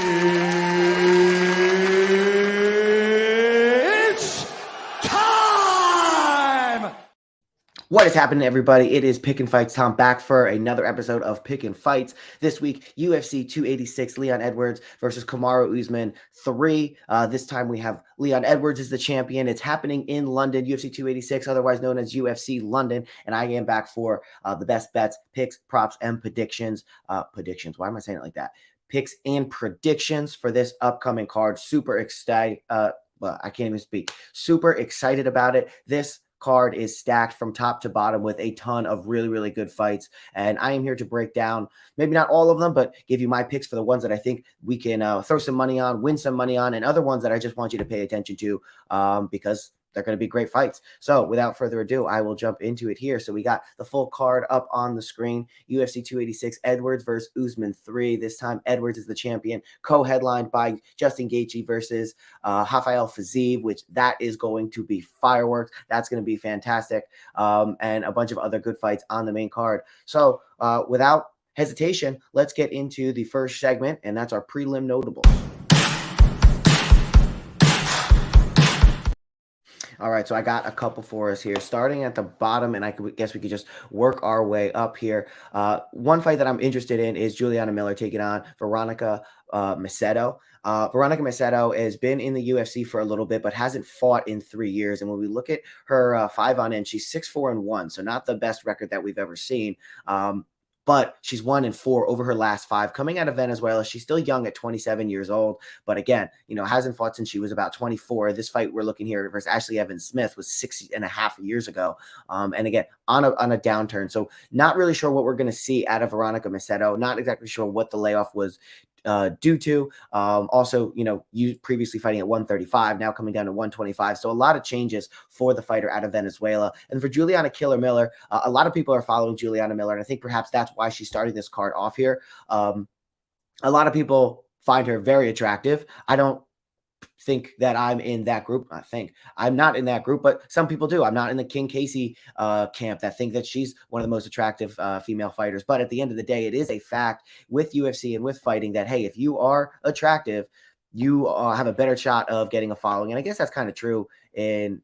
It's time! What is happening, everybody? It is PickinFightsTom back for another episode of Pickin' Fights. This week, UFC 286, Leon Edwards versus Kamaru Usman 3. This time we have Leon Edwards as the champion. It's happening in London, UFC 286, otherwise known as UFC London. And I am back for the best bets, picks, props, and predictions. Why am I saying it like that? Picks and predictions for this upcoming card. Super excited. Well, I can't even speak. Super excited about it. This card is stacked from top to bottom with a ton of really, really good fights. And I am here to break down, maybe not all of them, but give you my picks for the ones that I think we can throw some money on, win some money on, and other ones that I just want you to pay attention to because they're going to be great fights. So without further ado, I will jump into it here. So we got the full card up on the screen. UFC 286, Edwards versus Usman 3. This time, Edwards is the champion, co-headlined by Justin Gaethje versus Rafael, which that is going to be fireworks. That's going to be fantastic. And a bunch of other good fights on the main card. So without hesitation, let's get into the first segment, and that's our prelim notables. All right, so I got a couple for us here, starting at the bottom, and I guess we could just work our way up here. One fight that I'm interested in is Julianne Miller taking on Veronica Macedo. Veronica Macedo has been in the UFC for a little bit, but hasn't fought in 3 years. And when we look at her 5 on end, she's 6-4-1, so not the best record that we've ever seen. But she's 1-4 over her last 5 coming out of Venezuela. She's still young at 27 years old. But again, hasn't fought since she was about 24. This fight we're looking here versus Ashley Evans Smith was 6.5 years ago. And again, on a downturn. So not really sure what we're going to see out of Veronica Macedo. Not exactly sure what the layoff was due to. Also, you previously fighting at 135, now coming down to 125. So a lot of changes for the fighter out of Venezuela. And for Julianne Killer Miller, a lot of people are following Julianne Miller, and I think perhaps that's why she's starting this card off here. A lot of people find her very attractive. I don't think that I'm in that group. I think I'm not in that group, but some people do. I'm not in the King Casey camp that think that she's one of the most attractive female fighters. But at the end of the day, it is a fact with UFC and with fighting that, hey, if you are attractive, you have a better shot of getting a following. And I guess that's kind of true in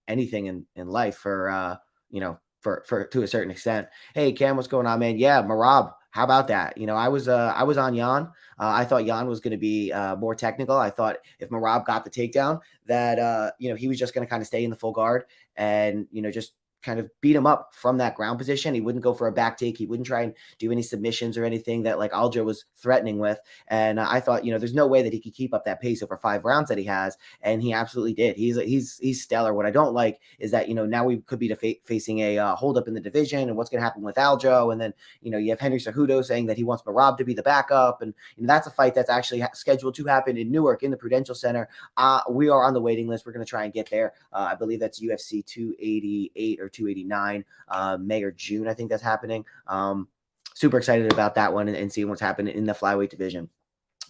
anything in life for to a certain extent. Hey, Cam, what's going on, man? Yeah, Marab. How about that? I was on Jan. I thought Jan was going to be more technical. I thought if Marab got the takedown that, he was just going to kind of stay in the full guard and, just kind of beat him up from that ground position. He wouldn't go for a back take. He wouldn't try and do any submissions or anything that like Aljo was threatening with. And I thought, there's no way that he could keep up that pace over 5 rounds that he has. And he absolutely did. He's stellar. What I don't like is that, now we could be facing a holdup in the division and what's going to happen with Aljo. And then, you have Henry Cejudo saying that he wants Marab to be the backup. And that's a fight that's actually scheduled to happen in Newark in the Prudential Center. We are on the waiting list. We're going to try and get there. I believe that's UFC 288 or 289, May or June. I think that's happening. Super excited about that one and seeing what's happening in the flyweight division.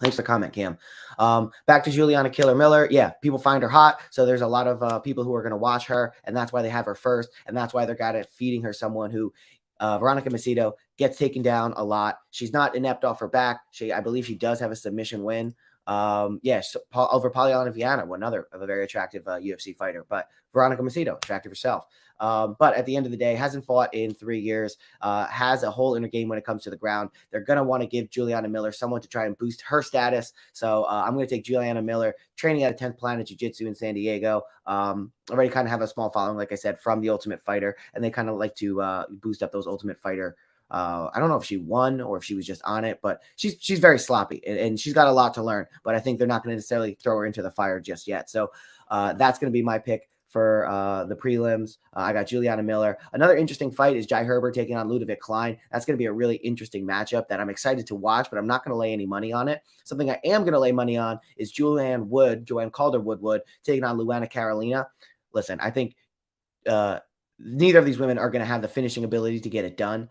Thanks for the comment, Cam. Back to Julianne Killer Miller. Yeah, people find her hot. So there's a lot of people who are going to watch her, and that's why they have her first. And that's why they're kind of feeding her someone who Veronica Macedo gets taken down a lot. She's not inept off her back. I believe she does have a submission win. Over Polyana Viana, another of a very attractive UFC fighter, but Veronica Macedo, attractive herself. But at the end of the day, hasn't fought in 3 years, has a whole inner game when it comes to the ground. They're going to want to give Julianne Miller someone to try and boost her status. So I'm going to take Julianne Miller, training at a 10th Planet Jiu-Jitsu in San Diego. Already kind of have a small following, like I said, from the Ultimate Fighter, and they kind of like to boost up those Ultimate Fighter. I don't know if she won or if she was just on it, but she's very sloppy and she's got a lot to learn, but I think they're not going to necessarily throw her into the fire just yet. So that's going to be my pick for the prelims. I got Julianne Miller. Another interesting fight is Jai Herbert taking on Ludovic Klein. That's going to be a really interesting matchup that I'm excited to watch, but I'm not going to lay any money on it. Something I am going to lay money on is Joanne Calder-Woodward taking on Luana Carolina. Listen, I think neither of these women are going to have the finishing ability to get it done.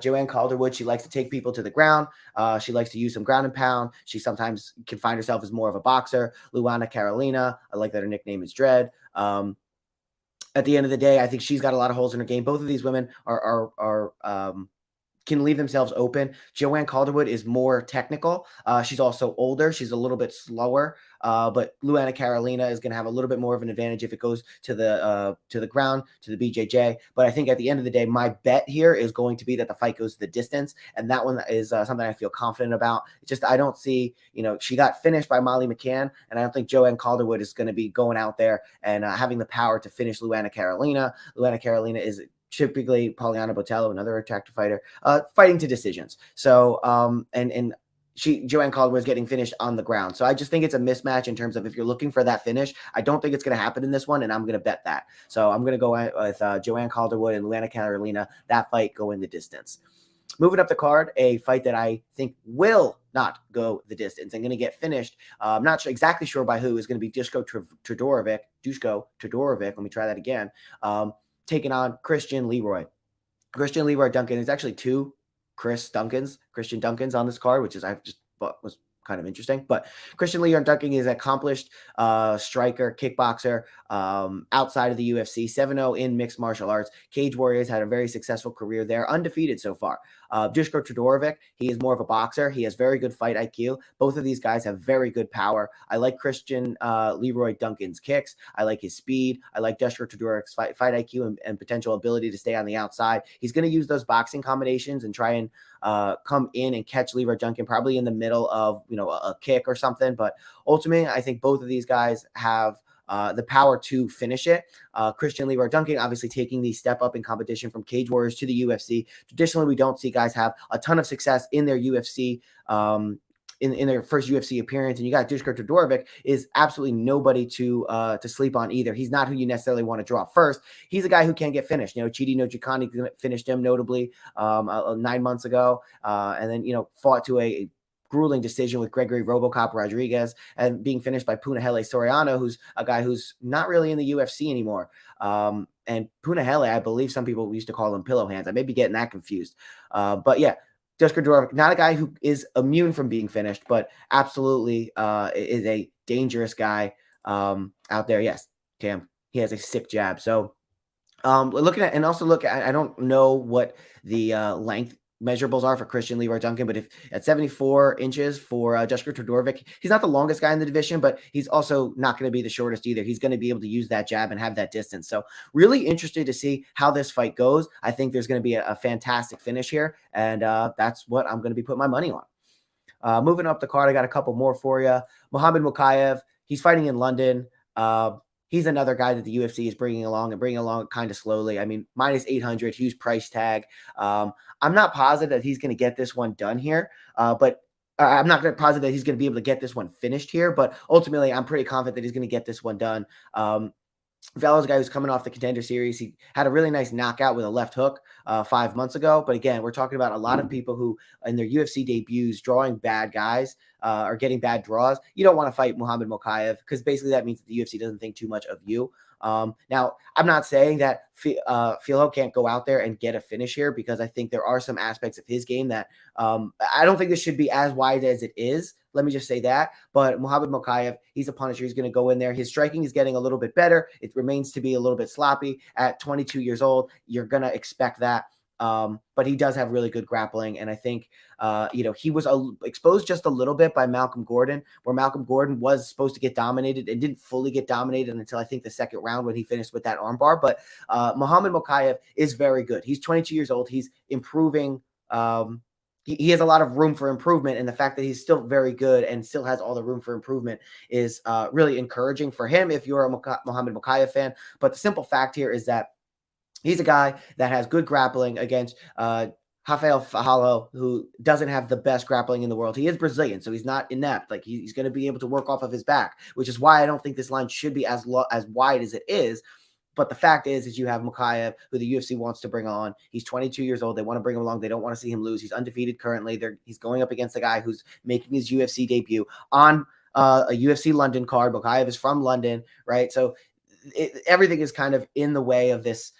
Joanne Calderwood, she likes to take people to the ground. She likes to use some ground and pound. She sometimes can find herself as more of a boxer. Luana Carolina, I like that her nickname is Dread. At the end of the day, I think she's got a lot of holes in her game. Both of these women are can leave themselves open. Joanne Calderwood is more technical. She's also older. She's a little bit slower. But Luana Carolina is going to have a little bit more of an advantage if it goes to the ground, to the BJJ. But I think at the end of the day, my bet here is going to be that the fight goes to the distance, and that one is something I feel confident about. It's just I don't see, she got finished by Molly McCann, and I don't think Joanne Calderwood is going to be going out there and having the power to finish Luana Carolina. Luana Carolina is typically Poliana Botello, another attractive fighter, fighting to decisions. So, and Joanne Calderwood is getting finished on the ground. So I just think it's a mismatch in terms of if you're looking for that finish. I don't think it's going to happen in this one, and I'm going to bet that. So I'm going to go with Joanne Calderwood and Luana Carolina, that fight going the distance. Moving up the card, a fight that I think will not go the distance and going to get finished. I'm not exactly sure by who, is going to be Duško Todorovic. Let me try that again. Taking on Christian Leroy. Christian Leroy Duncan. It's actually two Christian Duncans on this card, which is I just thought was kind of interesting. But Christian Leroy Duncan is an accomplished striker, kickboxer, outside of the UFC, 7-0 in mixed martial arts. Cage Warriors had a very successful career there, undefeated so far. Duško Todorovic, he is more of a boxer. He has very good fight IQ. Both of these guys have very good power. I like Christian Leroy Duncan's kicks. I like his speed. I like Duško Todorovic's fight IQ and potential ability to stay on the outside. He's going to use those boxing combinations and try and come in and catch Leroy Duncan probably in the middle of, a kick or something. But ultimately, I think both of these guys have the power to finish it. Christian Leroy Duncan obviously taking the step up in competition from Cage Warriors to the UFC. Traditionally, we don't see guys have a ton of success in their UFC in their first UFC appearance. And you got Duško Todorovic is absolutely nobody to sleep on either. He's not who you necessarily want to draw first. He's a guy who can get finished. Chidi Nojikani finished him notably 9 months ago, and then fought to a grueling decision with Gregory Robocop Rodriguez and being finished by Punahele Soriano, who's a guy who's not really in the UFC anymore. And Punahele, I believe some people used to call him pillow hands. I may be getting that confused. But yeah, Duško Todorovic, not a guy who is immune from being finished, but absolutely is a dangerous guy out there. Yes, Cam, he has a sick jab. So looking at, and also look at, I don't know what the length measurables are for Christian Leroy Duncan, but if at 74 inches for Duško Todorovic, he's not the longest guy in the division, but he's also not going to be the shortest either. He's going to be able to use that jab and have that distance. So really interested to see how this fight goes. I think there's going to be a fantastic finish here, and that's what I'm going to be putting my money on. Moving up the card, I got a couple more for you. Muhammadmokayev, he's fighting in London. He's another guy that the UFC is bringing along kind of slowly. I mean, minus 800, huge price tag. I'm not positive that he's going to get this one done here, but I'm not positive that he's going to be able to get this one finished here. But ultimately, I'm pretty confident that he's going to get this one done. Falaho's a guy who's coming off the Contender Series. He had a really nice knockout with a left hook 5 months ago. But again, we're talking about a lot of people who, in their UFC debuts, drawing bad guys or getting bad draws. You don't want to fight Muhammadmokayev because basically that means that the UFC doesn't think too much of you. Now, I'm not saying that Falaho can't go out there and get a finish here because I think there are some aspects of his game that I don't think this should be as wide as it is. Let me just say that. But Muhammadmokayev, he's a punisher. He's going to go in there. His striking is getting a little bit better. It remains to be a little bit sloppy. At 22 years old, you're going to expect that. But he does have really good grappling. And I think, he was exposed just a little bit by Malcolm Gordon, where Malcolm Gordon was supposed to get dominated and didn't fully get dominated until I think the second round when he finished with that armbar. But Muhammadmokayev is very good. He's 22 years old. He's improving. He has a lot of room for improvement, and the fact that he's still very good and still has all the room for improvement is really encouraging for him if you're a Muhammadmokayev fan. But the simple fact here is that he's a guy that has good grappling against Rafael Falaho, who doesn't have the best grappling in the world. He is Brazilian, so he's not inept. Like he's going to be able to work off of his back, which is why I don't think this line should be as wide as it is. But the fact is you have Mokayev, who the UFC wants to bring on. He's 22 years old. They want to bring him along. They don't want to see him lose. He's undefeated currently. He's going up against a guy who's making his UFC debut on a UFC London card. Mokayev is from London, right? So everything is kind of in the way of this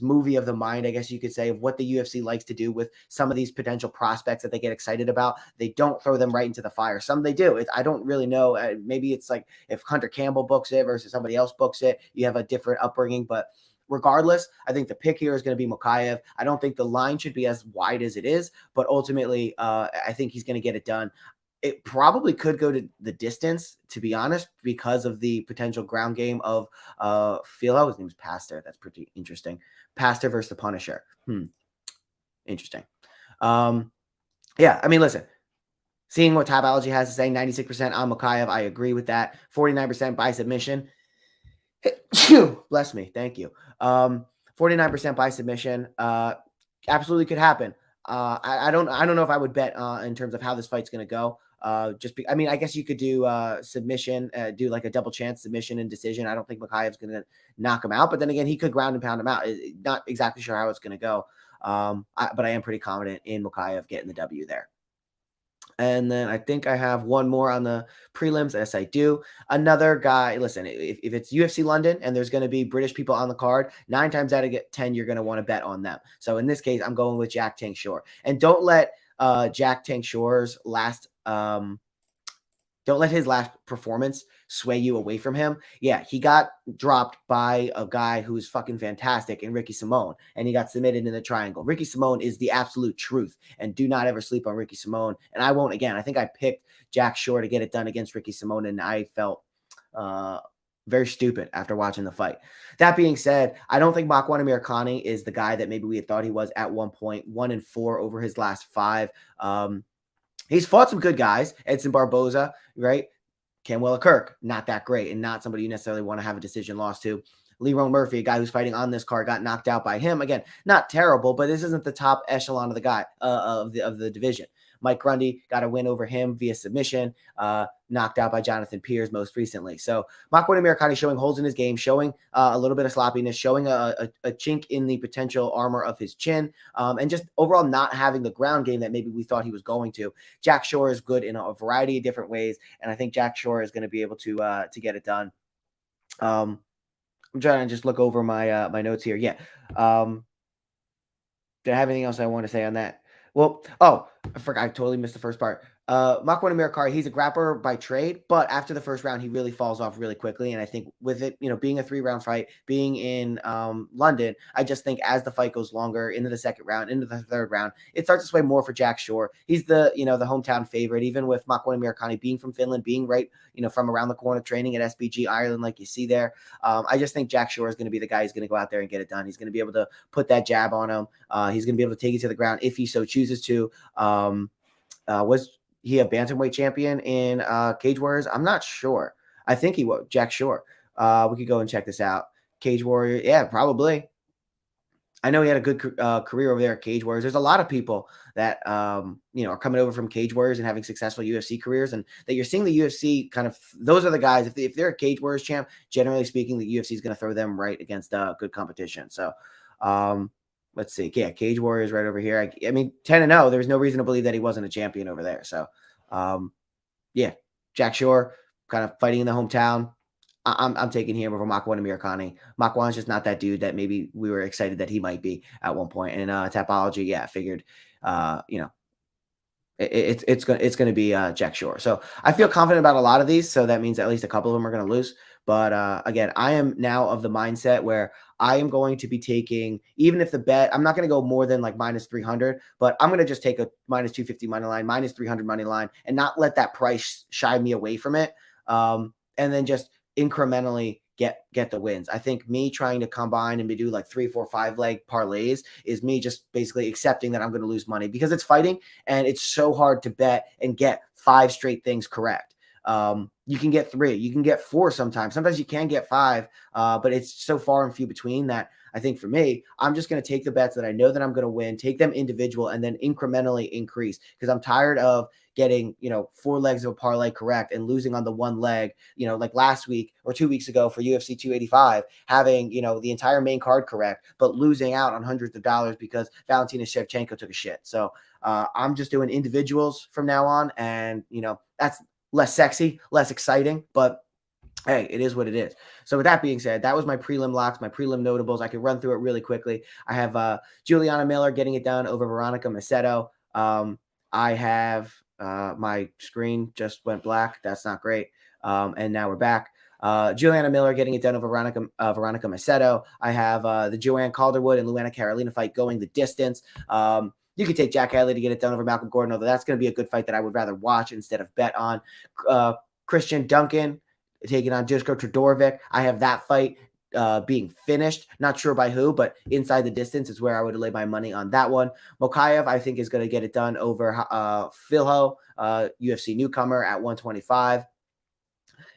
movie of the mind, I guess you could say, of what the UFC likes to do with some of these potential prospects that they get excited about. They don't throw them right into the fire. Some they do. I don't really know. Maybe it's like if Hunter Campbell books it versus somebody else books it, you have a different upbringing. But regardless, I think the pick here is going to be Mokayev. I don't think the line should be as wide as it is, but ultimately, I think he's going to get it done. It probably could go to the distance, to be honest, because of the potential ground game of Falaho. His name's Pastor. That's pretty interesting. Pastor versus the Punisher. Interesting. Yeah, I mean, listen, seeing what Tapology has to say, 96% on Mokayev, I agree with that. 49% by submission. Bless me. Thank you. 49% by submission. Absolutely could happen. I don't know if I would bet in terms of how this fight's going to go. I mean, I guess you could do submission, do like a double chance submission and decision. I don't think Mokayev's going to knock him out, but then again, he could ground and pound him out. Not exactly sure how it's going to go. But I am pretty confident in Mokayev getting the W there. And then I think I have one more on the prelims. Yes, I do. Another guy, listen, if it's UFC London and there's going to be British people on the card, 9 times out of 10, you're going to want to bet on them. So in this case, I'm going with Jack Tank Shore. And don't let Jack Tank Shore's last don't let his last performance sway you away from him. Yeah, he got dropped by a guy who's fucking fantastic in Ricky Simone, and he got submitted in the triangle. Ricky Simone is the absolute truth, and do not ever sleep on Ricky Simone. And I won't again. I think I picked Jack Shore to get it done against Ricky Simone, and I felt very stupid after watching the fight. That being said, I don't think Muhammadmokayev is the guy that maybe we had thought he was at one point. 1-4 over his last 5. He's fought some good guys. Edson Barboza, right? Camwella Kirk, not that great, and not somebody you necessarily want to have a decision loss to. Leroy Murphy, a guy who's fighting on this card, got knocked out by him. Again, not terrible, but this isn't the top echelon of the guy of the division. Mike Grundy got a win over him via submission, knocked out by Jonathan Pierce most recently. So Muhammadmokayev showing holes in his game, showing a little bit of sloppiness, showing a chink in the potential armor of his chin, and just overall not having the ground game that maybe we thought he was going to. Jack Shore is good in a variety of different ways, and I think Jack Shore is going to be able to get it done. I'm trying to just look over my my notes here. Yeah. Did I have anything else I want to say on that? Well, I forgot. I totally missed the first part. Muhammadmokayev, he's a grappler by trade, but after the first round, he really falls off really quickly. And I think with it, being a 3-round fight, being in London, I just think as the fight goes longer into the second round, into the third round, it starts to sway more for Jack Shore. He's the hometown favorite, even with Muhammadmokayev being from Finland, being right, from around the corner, training at SBG Ireland, like you see there. I just think Jack Shore is going to be the guy who's going to go out there and get it done. He's going to be able to put that jab on him. He's going to be able to take it to the ground if he so chooses to. Was he a bantamweight champion in Cage Warriors? I'm not sure. I think he was. Jack Shore. We could go and check this out. Cage Warrior. Yeah, probably. I know he had a good career over there at Cage Warriors. There's a lot of people that are coming over from Cage Warriors and having successful UFC careers, and that you're seeing the UFC kind of. Those are the guys. If they're a Cage Warriors champ, generally speaking, the UFC is going to throw them right against good competition. So. Let's see. Yeah, Cage Warriors right over here. I mean, 10-0. There's no reason to believe that he wasn't a champion over there. So, yeah, Jack Shore kind of fighting in the hometown. I'm taking him over Muhammadmokayev. Makwan's just not that dude that maybe we were excited that he might be at one point. And Tapology, yeah, I figured, it's going to be Jack Shore. So I feel confident about a lot of these. So that means at least a couple of them are going to lose. But again, I am now of the mindset where I am going to be taking, even if the bet, I'm not going to go more than like minus 300, but I'm going to just take a minus 250 money line, minus 300 money line, and not let that price shy me away from it. And then just incrementally get the wins. I think me trying to combine and do like 3, 4, 5 leg parlays is me just basically accepting that I'm going to lose money because it's fighting and it's so hard to bet and get 5 straight things correct. You can get 3, you can get 4 sometimes. Sometimes you can get 5, but it's so far and few between that I think for me, I'm just going to take the bets that I know that I'm going to win, take them individual, and then incrementally increase because I'm tired of getting, 4 legs of a parlay correct and losing on the one leg, like last week or 2 weeks ago for UFC 285, having, the entire main card correct, but losing out on hundreds of dollars because Valentina Shevchenko took a shit. So I'm just doing individuals from now on. And, that's less sexy, less exciting, but hey, it is what it is. So with that being said, that was my prelim locks, my prelim notables. I could run through it really quickly. I have Julianne Miller getting it done over Veronica Macedo. I have my screen just went black. That's not great. And now we're back. Julianne Miller getting it done over Veronica Macedo. I have the Joanne Calderwood and Luana Carolina fight going the distance. You could take Jack Hadley to get it done over Malcolm Gordon, although that's going to be a good fight that I would rather watch instead of bet on. Christian Duncan taking on Dusko Todorovic. I have that fight being finished. Not sure by who, but inside the distance is where I would lay my money on that one. Mokayev, I think, is going to get it done over Falaho, UFC newcomer at 125.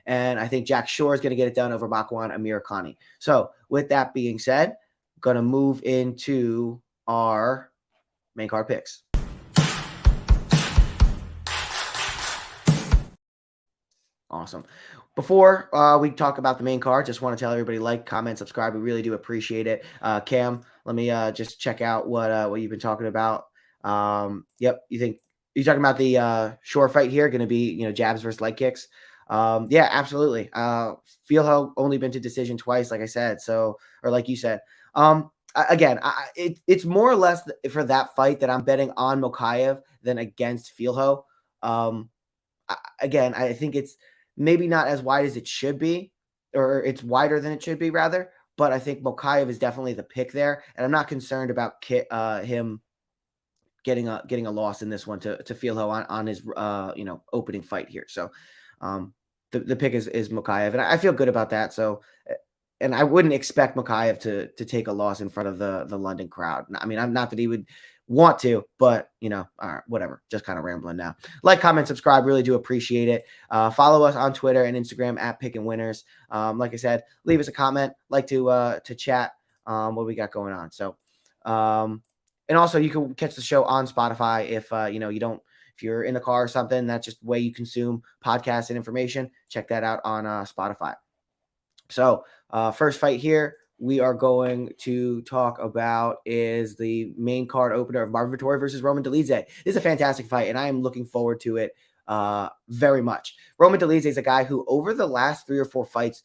And I think Jack Shore is going to get it done over Makwan Amir Khani. So with that being said, going to move into our main card picks. Awesome. Before we talk about the main card, just want to tell everybody like, comment, subscribe. We really do appreciate it. Cam, let me just check out what you've been talking about. Yep, you're talking about the Shore fight here, going to be jabs versus leg kicks. Yeah, absolutely. Falaho only been to decision twice, like I said. So, or like you said. Again, it's more or less for that fight that I'm betting on Mokayev than against Falaho. Again, I think it's maybe not as wide as it should be, or it's wider than it should be, rather. But I think Mokayev is definitely the pick there, and I'm not concerned about him getting a loss in this one to Falaho on his opening fight here. So, the pick is Mokayev, and I feel good about that. So, and I wouldn't expect Mokayev to take a loss in front of the London crowd. I mean, I'm not that he would want to, but all right, whatever. Just kind of rambling now. Like, comment, subscribe. Really do appreciate it. Follow us on Twitter and Instagram at Pickin Winners. Like I said, leave us a comment. Like to chat what we got going on. So, and also you can catch the show on Spotify if if you're in the car or something. That's just the way you consume podcasts and information. Check that out on Spotify. So, first fight here we are going to talk about is the main card opener of Marvin Vettori versus Roman Dolidze. This is a fantastic fight, and I am looking forward to it very much. Roman Dolidze is a guy who, over the last 3 or 4 fights,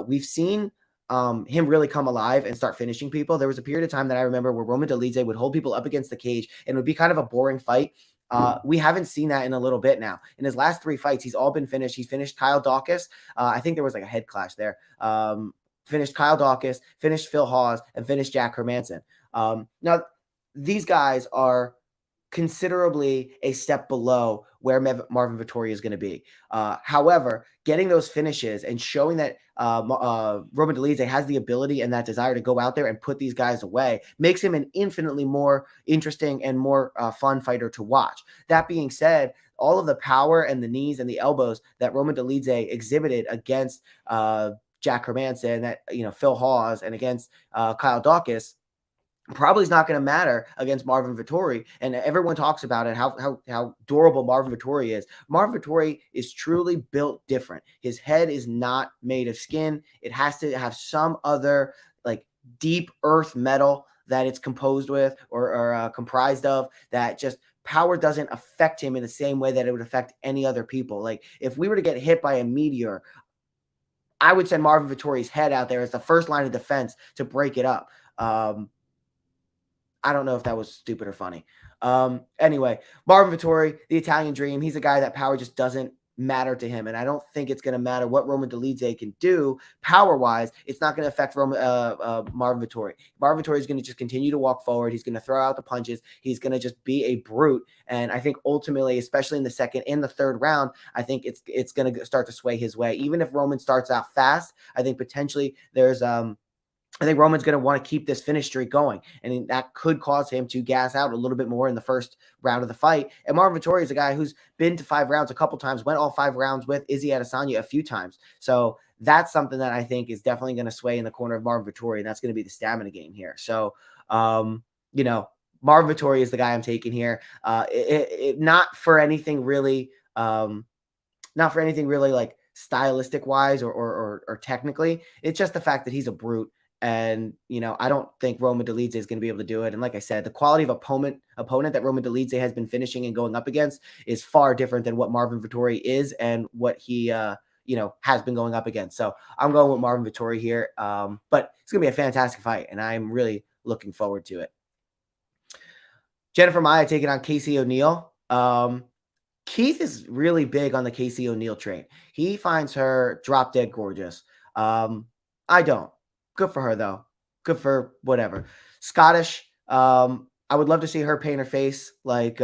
we've seen him really come alive and start finishing people. There was a period of time that I remember where Roman Dolidze would hold people up against the cage and it would be kind of a boring fight. We haven't seen that in a little bit now. In his last 3 fights, he's all been finished. He's finished Kyle Daukaus. I think there was like a head clash there. Finished Kyle Daukaus, finished Phil Hawes, and finished Jack Hermanson. Now, these guys are considerably a step below where Marvin Vettori is going to be. However, getting those finishes and showing that Roman Dolidze has the ability and that desire to go out there and put these guys away makes him an infinitely more interesting and more fun fighter to watch. That being said, all of the power and the knees and the elbows that Roman Dolidze exhibited against Jack Hermanson, that Phil Hawes, and against Kyle Daukaus, probably is not going to matter against Marvin Vettori. And everyone talks about it, how durable Marvin Vettori is. Marvin Vettori is truly built different. His head is not made of skin. It has to have some other like deep earth metal that it's composed with or comprised of, that just power doesn't affect him in the same way that it would affect any other people. Like if we were to get hit by a meteor, I would send Marvin Vettori's head out there as the first line of defense to break it up. I don't know if that was stupid or funny. Anyway, Marvin Vettori, the Italian dream. He's a guy that power just doesn't matter to him. And I don't think it's going to matter what Roman Dolidze can do power-wise. It's not going to affect Marvin Vettori. Marvin Vettori is going to just continue to walk forward. He's going to throw out the punches. He's going to just be a brute. And I think ultimately, especially in the second and the third round, I think it's going to start to sway his way. Even if Roman starts out fast, I think potentially there's I think Roman's going to want to keep this finish streak going, and that could cause him to gas out a little bit more in the first round of the fight. And Marvin Vettori is a guy who's been to 5 rounds a couple times, went all 5 rounds with Izzy Adesanya a few times. So that's something that I think is definitely going to sway in the corner of Marvin Vettori, and that's going to be the stamina game here. So, Marvin Vettori is the guy I'm taking here. Not for anything really like stylistic wise or technically. It's just the fact that he's a brute. And, I don't think Roman Dolidze is going to be able to do it. And like I said, the quality of opponent that Roman Dolidze has been finishing and going up against is far different than what Marvin Vettori is and what he, has been going up against. So I'm going with Marvin Vettori here. But it's going to be a fantastic fight, and I'm really looking forward to it. Jennifer Maia taking on Casey ONeill. Keith is really big on the Casey ONeill train. He finds her drop dead gorgeous. I don't. Good for her though. Good for whatever. Scottish. I would love to see her paint her face what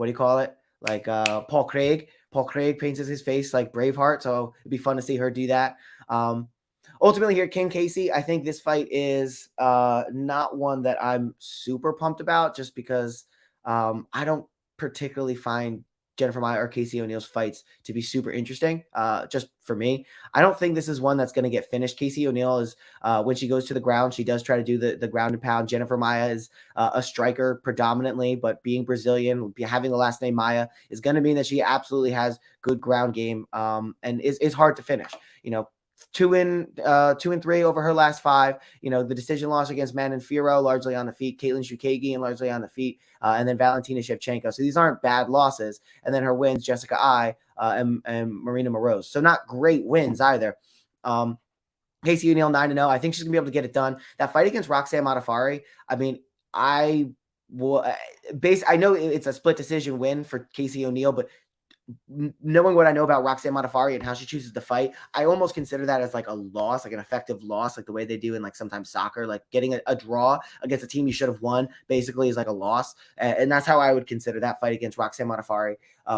do you call it? Like Paul Craig. Paul Craig paints his face like Braveheart, so it'd be fun to see her do that. Ultimately here, King Casey, I think this fight is not one that I'm super pumped about just because I don't particularly find Jennifer Maia or Casey ONeill's fights to be super interesting. Just for me, I don't think this is one that's going to get finished. Casey ONeill is when she goes to the ground, she does try to do the ground and pound. Jennifer Maia is a striker predominantly, but being Brazilian, having the last name Maia is going to mean that she absolutely has good ground game and is hard to finish. You know, 2-3 over her last 5. You know, the decision loss against Manon Fiorot, largely on the feet. Caitlin Chookagian, largely on the feet. And then Valentina Shevchenko. So these aren't bad losses. And then her wins, Jessica Ai and Marina Moroz. So not great wins either. Casey ONeill 9-0. I think she's going to be able to get it done. That fight against Roxanne Modafferi, I mean, I know it's a split decision win for Casey ONeill, but knowing what I know about Roxanne Modafferi and how she chooses to fight, I almost consider that as like a loss, like an effective loss, like the way they do in like sometimes soccer, like getting a draw against a team you should have won basically is like a loss. And that's how I would consider that fight against Roxanne Modafferi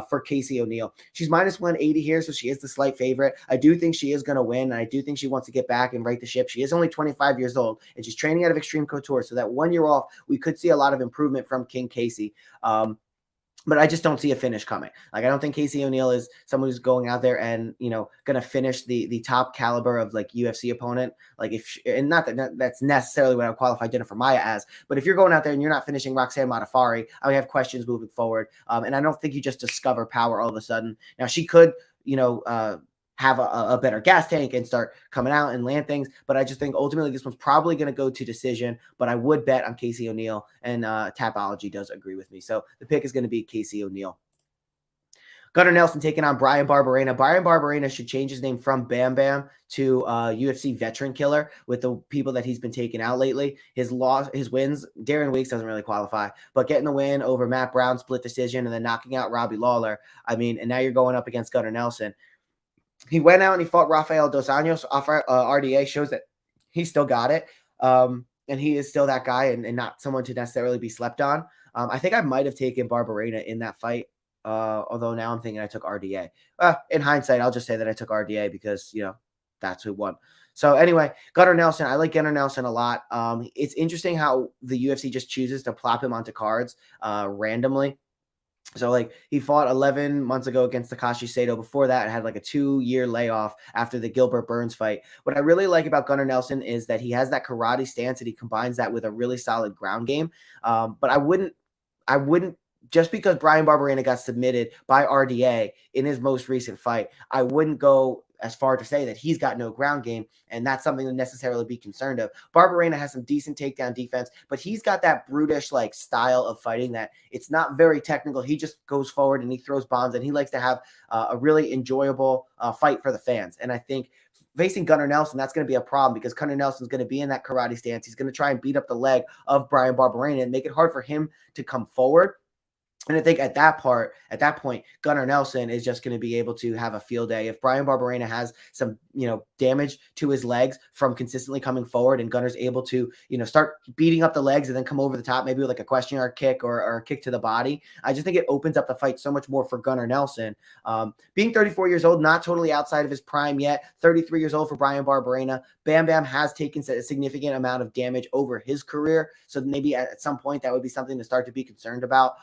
for Casey ONeill. She's minus 180 here, so she is the slight favorite. I do think she is going to win, and I do think she wants to get back and right the ship. She is only 25 years old, and she's training out of Extreme Couture, so that 1 year off, we could see a lot of improvement from King Casey. But I just don't see a finish coming. Like, I don't think Casey ONeill is someone who's going out there and, you know, going to finish the top caliber of like UFC opponent. Like and not that that's necessarily what I would qualify Jennifer Maia as, but if you're going out there and you're not finishing Roxanne Modafferi, I would have questions moving forward. And I don't think you just discover power all of a sudden. Now she could, you know, have a better gas tank and start coming out and land things. But I just think ultimately this one's probably going to go to decision, but I would bet on Casey ONeill, and Tapology does agree with me. So the pick is going to be Casey ONeill. Gunnar Nelson taking on Bryan Barberena. Bryan Barberena should change his name from Bam Bam to UFC veteran killer with the people that he's been taking out lately. His wins, Darren Weeks doesn't really qualify, but getting the win over Matt Brown, split decision, and then knocking out Robbie Lawler. I mean, and now you're going up against Gunnar Nelson. He went out and he fought Rafael Dos Anjos off RDA, shows that he still got it. And he is still that guy and not someone to necessarily be slept on. I think I might have taken Barberena in that fight, although now I'm thinking I took RDA. In hindsight, I'll just say that I took RDA because, you know, that's who won. So anyway, Gunnar Nelson, I like Gunnar Nelson a lot. It's interesting how the UFC just chooses to plop him onto cards randomly. So, like, he fought 11 months ago against Takashi Sato. Before that, had like a 2-year layoff after the Gilbert Burns fight. What I really like about Gunnar Nelson is that he has that karate stance and he combines that with a really solid ground game. But I wouldn't, just because Bryan Barberena got submitted by RDA in his most recent fight, I wouldn't go as far to say that he's got no ground game, and that's something to necessarily be concerned of. Barberena has some decent takedown defense, but he's got that brutish like style of fighting that it's not very technical. He just goes forward and he throws bombs, and he likes to have a really enjoyable fight for the fans. And I think facing Gunnar Nelson, that's going to be a problem because Gunnar Nelson's going to be in that karate stance. He's going to try and beat up the leg of Bryan Barberena and make it hard for him to come forward. And I think at that point, Gunnar Nelson is just going to be able to have a field day. If Bryan Barberena has some, you know, damage to his legs from consistently coming forward, and Gunnar's able to, you know, start beating up the legs and then come over the top, maybe with like a question mark kick or a kick to the body, I just think it opens up the fight so much more for Gunnar Nelson. Being 34 years old, not totally outside of his prime yet, 33 years old for Bryan Barberena. Bam Bam has taken a significant amount of damage over his career. So maybe at some point that would be something to start to be concerned about.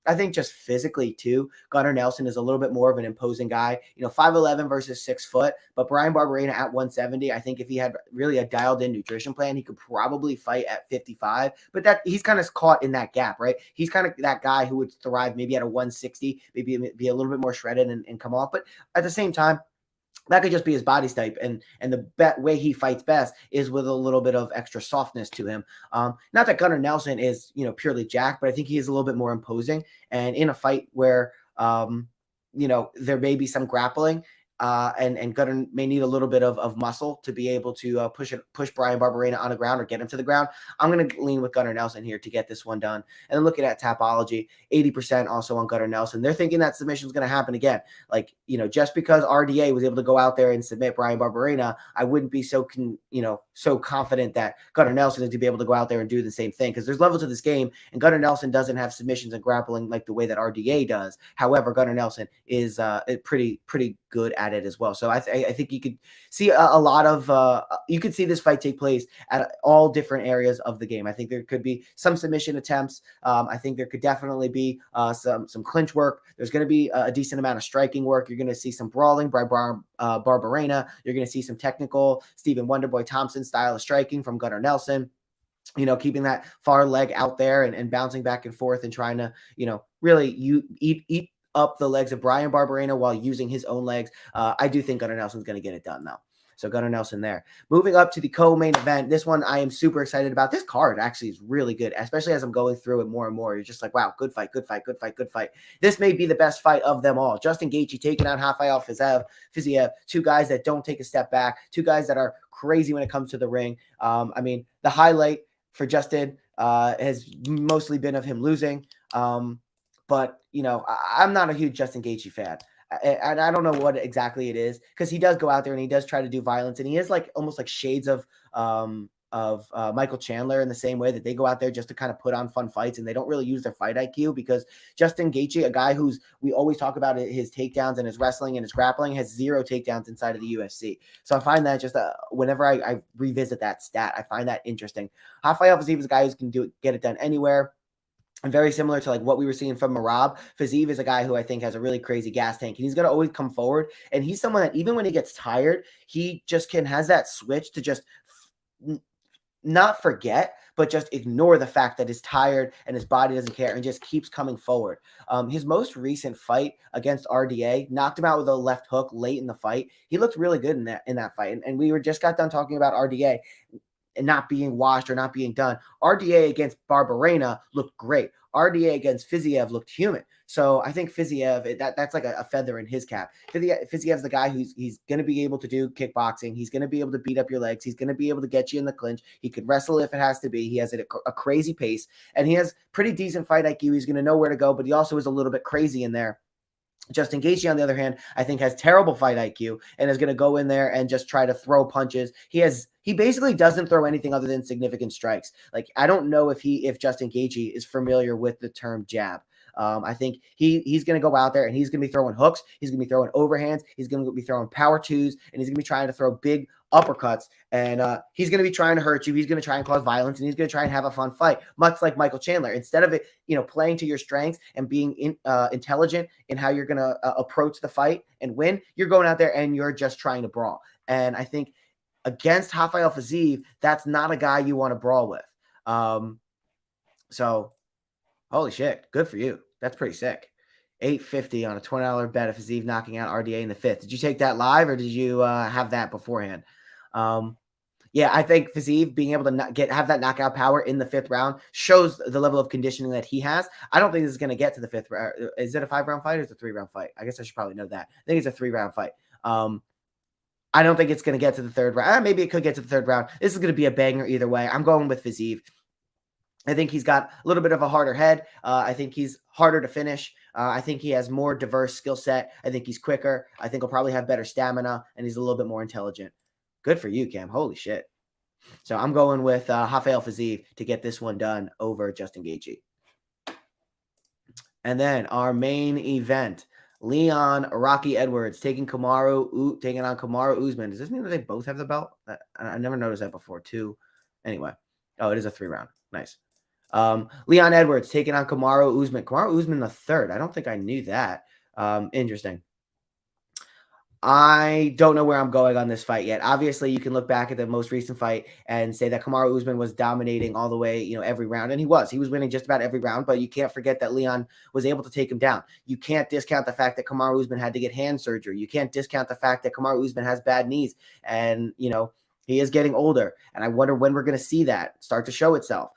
I think just physically too, Gunnar Nelson is a little bit more of an imposing guy, you know, 5'11" versus 6 foot, but Bryan Barberena at 170, I think if he had really a dialed in nutrition plan, he could probably fight at 55, but that he's kind of caught in that gap, right? He's kind of that guy who would thrive maybe at a 160, maybe be a little bit more shredded and come off. But at the same time, that could just be his body type, and the way he fights best is with a little bit of extra softness to him. Not that Gunnar Nelson is, you know, purely jacked, but I think he is a little bit more imposing. And in a fight where, you know, there may be some grappling, And Gunnar may need a little bit of muscle to be able to push Bryan Barberena on the ground or get him to the ground. I'm going to lean with Gunnar Nelson here to get this one done. And then looking at Tapology, 80% also on Gunnar Nelson. They're thinking that submission is going to happen again. Like, just because RDA was able to go out there and submit Bryan Barberena, I wouldn't be so confident that Gunnar Nelson is to be able to go out there and do the same thing, because there's levels to this game, and Gunnar Nelson doesn't have submissions and grappling like the way that RDA does. However, Gunnar Nelson is pretty good at it as well. So I think you could see a lot of you could see this fight take place at all different areas of the game. I think there could be some submission attempts. I think there could definitely be some clinch work. There's going to be a decent amount of striking work. You're going to see some brawling by Barberena. You're going to see some technical Stephen Wonderboy Thompson style of striking from Gunnar Nelson. Keeping that far leg out there and bouncing back and forth and trying to, really eat up the legs of Bryan Barberena while using his own legs. I do think Gunnar Nelson's going to get it done, though. So Gunnar Nelson there. Moving up to the co-main event. This one I am super excited about. This card actually is really good, especially as I'm going through it more and more. You're just like, wow, good fight, good fight, good fight, good fight. This may be the best fight of them all. Justin Gaethje taking on Rafael Fiziev, two guys that don't take a step back, two guys that are crazy when it comes to the ring. The highlight for Justin has mostly been of him losing. But, I'm not a huge Justin Gaethje fan. And I don't know what exactly it is, because he does go out there and he does try to do violence, and he is like almost like shades of Michael Chandler in the same way that they go out there just to kind of put on fun fights, and they don't really use their fight IQ, because Justin Gaethje, a guy we always talk about his takedowns and his wrestling and his grappling, has 0 takedowns inside of the UFC. So I find that just whenever I revisit that stat, I find that interesting. Rafael Fiziev is a guy who can get it done anywhere. And very similar to like what we were seeing from Merab, Fiziev is a guy who I think has a really crazy gas tank, and he's going to always come forward. And he's someone that even when he gets tired, he just has that switch to just not forget, but just ignore the fact that he's tired and his body doesn't care, and just keeps coming forward. His most recent fight against RDA knocked him out with a left hook late in the fight. He looked really good in that fight. And we just got done talking about RDA and not being washed or not being done. RDA against Barberena looked great. RDA against Fiziev looked human. So I think Fiziev, that's like a feather in his cap. Fiziev's the guy he's going to be able to do kickboxing. He's going to be able to beat up your legs. He's going to be able to get you in the clinch. He could wrestle if it has to be. He has a crazy pace, and he has pretty decent fight IQ. He's going to know where to go, but he also is a little bit crazy in there. Justin Gaethje, on the other hand, I think has terrible fight IQ and is going to go in there and just try to throw punches. He basically doesn't throw anything other than significant strikes. Like, I don't know if Justin Gaethje is familiar with the term jab. I think he's going to go out there and he's going to be throwing hooks. He's going to be throwing overhands. He's going to be throwing power twos, and he's going to be trying to throw big uppercuts. And he's going to be trying to hurt you. He's going to try and cause violence, and he's going to try and have a fun fight, much like Michael Chandler. Instead of it, playing to your strengths and being intelligent in how you're going to approach the fight and win, you're going out there and you're just trying to brawl. And I think against Rafael Fiziev, that's not a guy you want to brawl with. So holy shit, good for you. That's pretty sick. $850 on a $20 bet of Fiziev knocking out RDA in the 5th. Did you take that live, or did you have that beforehand? Yeah, I think Fiziev being able to have that knockout power in the 5th round shows the level of conditioning that he has. I don't think this is going to get to the 5th round. Is it a 5-round fight or is it a 3-round fight? I guess I should probably know that. I think it's a 3-round fight. I don't think it's going to get to the 3rd round. Maybe it could get to the 3rd round. This is going to be a banger either way. I'm going with Fiziev. I think he's got a little bit of a harder head. I think he's harder to finish. I think he has more diverse skill set. I think he's quicker. I think he'll probably have better stamina, and he's a little bit more intelligent. Good for you, Cam. Holy shit. So I'm going with Rafael Fiziev to get this one done over Justin Gaethje. And then our main event, Leon Rocky Edwards taking on Kamaru Usman. Does this mean that they both have the belt? I never noticed that before, too. Anyway. Oh, it is a 3-round. Nice. Leon Edwards taking on Kamaru Usman. Kamaru Usman the 3rd. I don't think I knew that. Interesting. I don't know where I'm going on this fight yet. Obviously, you can look back at the most recent fight and say that Kamaru Usman was dominating all the way, every round. And he was winning just about every round, but you can't forget that Leon was able to take him down. You can't discount the fact that Kamaru Usman had to get hand surgery. You can't discount the fact that Kamaru Usman has bad knees, and, he is getting older. And I wonder when we're going to see that start to show itself.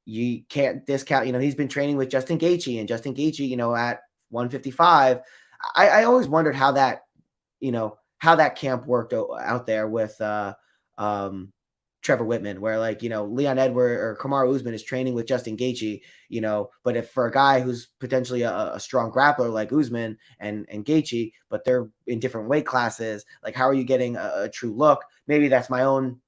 You can't discount, he's been training with Justin Gaethje, and Justin Gaethje, at 155, I always wondered how that how that camp worked out there with Trevor Whitman, where Leon Edwards or Kamaru Usman is training with Justin Gaethje, but if for a guy who's potentially a strong grappler like Usman and Gaethje, but they're in different weight classes, like how are you getting a true look? Maybe that's my own,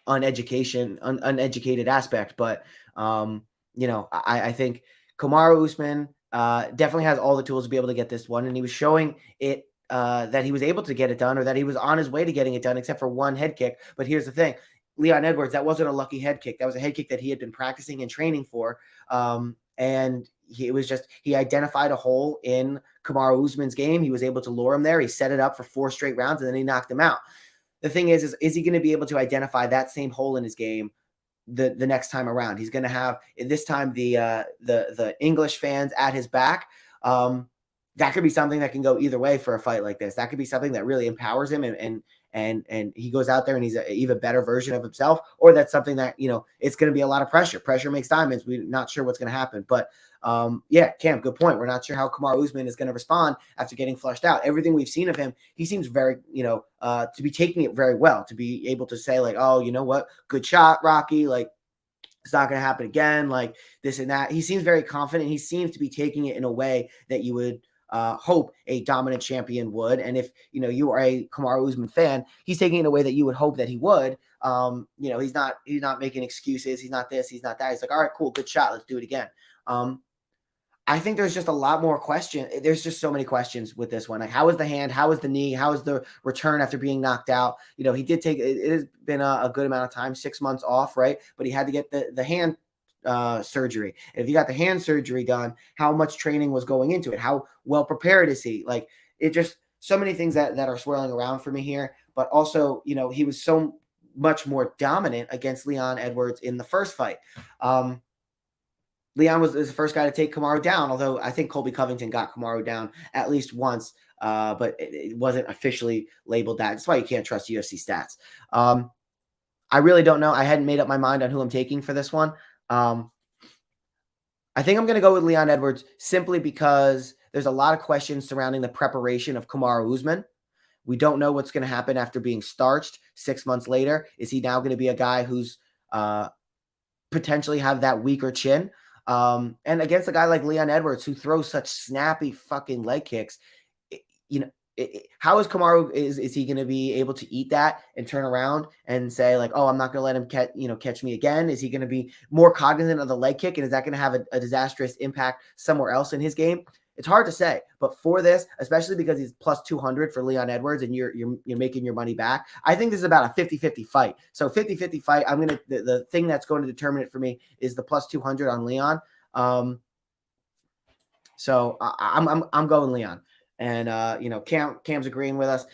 uneducated aspect, but I think Kamaru Usman definitely has all the tools to be able to get this one, and he was showing it that he was able to get it done, or that he was on his way to getting it done, except for one head kick. But here's the thing. Leon Edwards, that wasn't a lucky head kick. That was a head kick that he had been practicing and training for. And he identified a hole in Kamaru Usman's game. He was able to lure him there. He set it up for 4 straight rounds, and then he knocked him out. The thing is he going to be able to identify that same hole in his game the next time around? He's going to have this time the English fans at his back. That could be something that can go either way for a fight like this. That could be something that really empowers him and he goes out there and he's an even better version of himself, or that's something that, it's going to be a lot of pressure. Pressure makes diamonds. We're not sure what's going to happen, but yeah, Cam, good point. We're not sure how Kamaru Usman is going to respond after getting flushed out. Everything we've seen of him, he seems very, to be taking it very well, to be able to say like, oh, you know what? Good shot, Rocky. Like, it's not going to happen again. Like this and that. He seems very confident. He seems to be taking it in a way that you would hope a dominant champion would. And if, you are a Kamaru Usman fan, he's taking it in a way that you would hope that he would. He's not making excuses. He's not this, he's not that. He's like, all right, cool, good shot. Let's do it again. I think there's just a lot more questions. There's just so many questions with this one. Like, how is the hand? How is the knee? How is the return after being knocked out? He did take, it has been a good amount of time, 6 months off, right? But he had to get the hand surgery. And if you got the hand surgery done, how much training was going into it? How well prepared is he? Like, it just, so many things that are swirling around for me here. But also, he was so much more dominant against Leon Edwards in the first fight. Leon was the first guy to take Kamaru down, although I think Colby Covington got Kamaru down at least once, but it wasn't officially labeled that. That's why you can't trust UFC stats. I really don't know. I hadn't made up my mind on who I'm taking for this one. I think I'm going to go with Leon Edwards simply because there's a lot of questions surrounding the preparation of Kamaru Usman. We don't know what's going to happen after being starched 6 months later. Is he now going to be a guy who's potentially have that weaker chin? And against a guy like Leon Edwards, who throws such snappy fucking leg kicks, how is Kamaru, is he going to be able to eat that and turn around and say like, oh, I'm not going to let him catch me again? Is he going to be more cognizant of the leg kick? And is that going to have a disastrous impact somewhere else in his game? It's hard to say, but for this, especially because he's plus 200 for Leon Edwards and you're making your money back, I think this is about a 50-50 fight. So 50-50 fight, the thing that's going to determine it for me is the plus 200 on Leon. So I'm going Leon. And Cam's agreeing with us,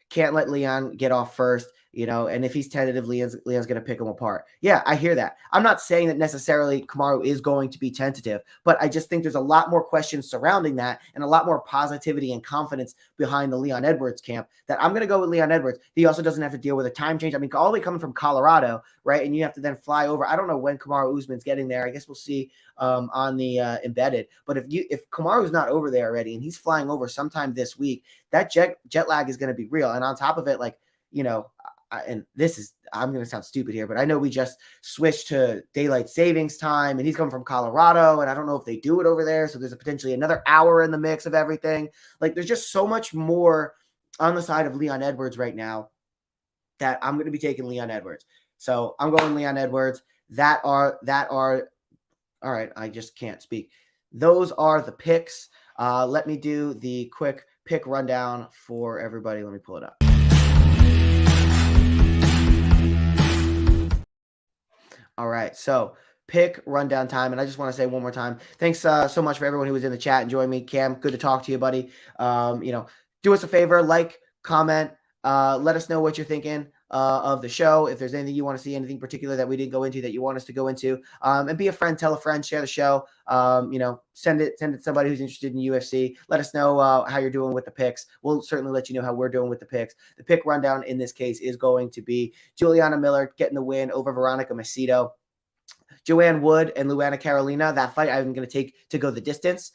can't let Leon get off first, and if he's tentative, Leon's going to pick him apart. Yeah, I hear that. I'm not saying that necessarily Kamaru is going to be tentative, but I just think there's a lot more questions surrounding that and a lot more positivity and confidence behind the Leon Edwards camp that I'm going to go with Leon Edwards. He also doesn't have to deal with a time change. I mean, all the way coming from Colorado, right? And you have to then fly over. I don't know when Kamaru Usman's getting there. I guess we'll see on the embedded. But if Kamaru's not over there already and he's flying over sometime this week, that jet lag is going to be real. And on top of it, like, and this is, I'm going to sound stupid here, but I know we just switched to daylight savings time and he's coming from Colorado and I don't know if they do it over there. So there's potentially another hour in the mix of everything. Like, there's just so much more on the side of Leon Edwards right now that I'm going to be taking Leon Edwards. So I'm going Leon Edwards. That are all right. I just can't speak. Those are the picks. Let me do the quick pick rundown for everybody. Let me pull it up. All right, so pick rundown time, and I just want to say one more time, thanks so much for everyone who was in the chat and joined me. Cam, good to talk to you, buddy. Do us a favor, like, comment, let us know what you're thinking of the show. If there's anything you want to see, anything particular that we didn't go into that you want us to go into, and be a friend, tell a friend, share the show. Send it to somebody who's interested in UFC. Let us know how you're doing with the picks. We'll certainly let you know how we're doing with the picks. The pick rundown in this case is going to be Juliana Miller getting the win over Veronica Macedo. Joanne Wood and Luana Carolina, that fight I'm going to take to go the distance.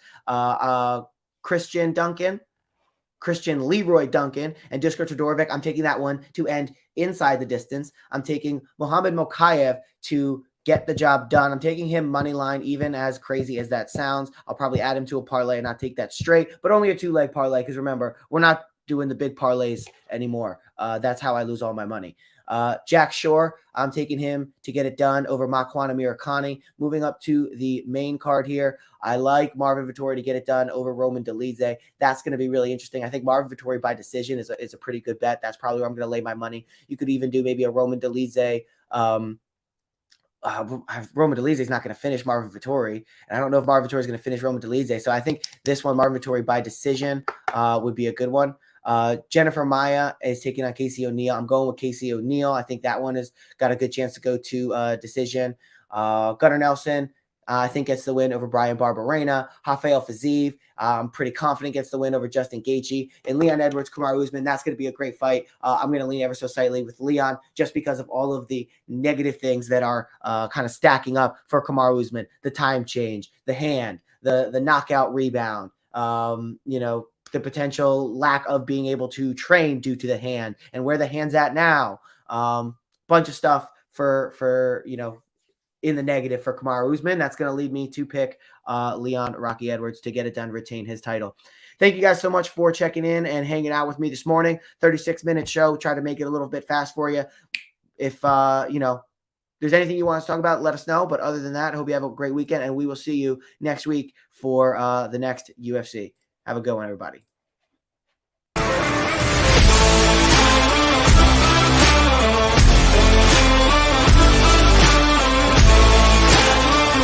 Christian Duncan Christian Leroy Duncan, and Duskar Todorovic. I'm taking that one to end inside the distance. I'm taking Muhammadmokayev to get the job done. I'm taking him money line, even as crazy as that sounds. I'll probably add him to a parlay and not take that straight, but only a 2-leg parlay, because remember, we're not doing the big parlays anymore. That's how I lose all my money. Jack Shore, I'm taking him to get it done over Makwan Amirkhani. Moving up to the main card here, I like Marvin Vettori to get it done over Roman Dolidze. That's going to be really interesting. I think Marvin Vettori by decision is a pretty good bet. That's probably where I'm going to lay my money. You could even do maybe a Roman Dolidze. Roman Dolidze is not going to finish Marvin Vettori, and I don't know if Marvin Vettori is going to finish Roman Dolidze. So I think this one, Marvin Vettori by decision, would be a good one. Jennifer Maia is taking on Casey ONeill. I'm going with Casey ONeill. I think that one has got a good chance to go to decision. Gunnar Nelson, I think gets the win over Brian Barberena. Rafael Fiziev, I'm pretty confident gets the win over Justin Gaethje. And Leon Edwards, Kamaru Usman, that's going to be a great fight. I'm going to lean ever so slightly with Leon just because of all of the negative things that are kind of stacking up for Kamaru Usman. The time change, the hand, the knockout rebound, the potential lack of being able to train due to the hand and where the hand's at now. Bunch of stuff for in the negative for Kamaru Usman. That's going to lead me to pick Leon Rocky Edwards to get it done, retain his title. Thank you guys so much for checking in and hanging out with me this morning. 36-minute show. Try to make it a little bit fast for you. If, there's anything you want us to talk about, let us know. But other than that, I hope you have a great weekend, and we will see you next week for the next UFC. Have a good one, everybody.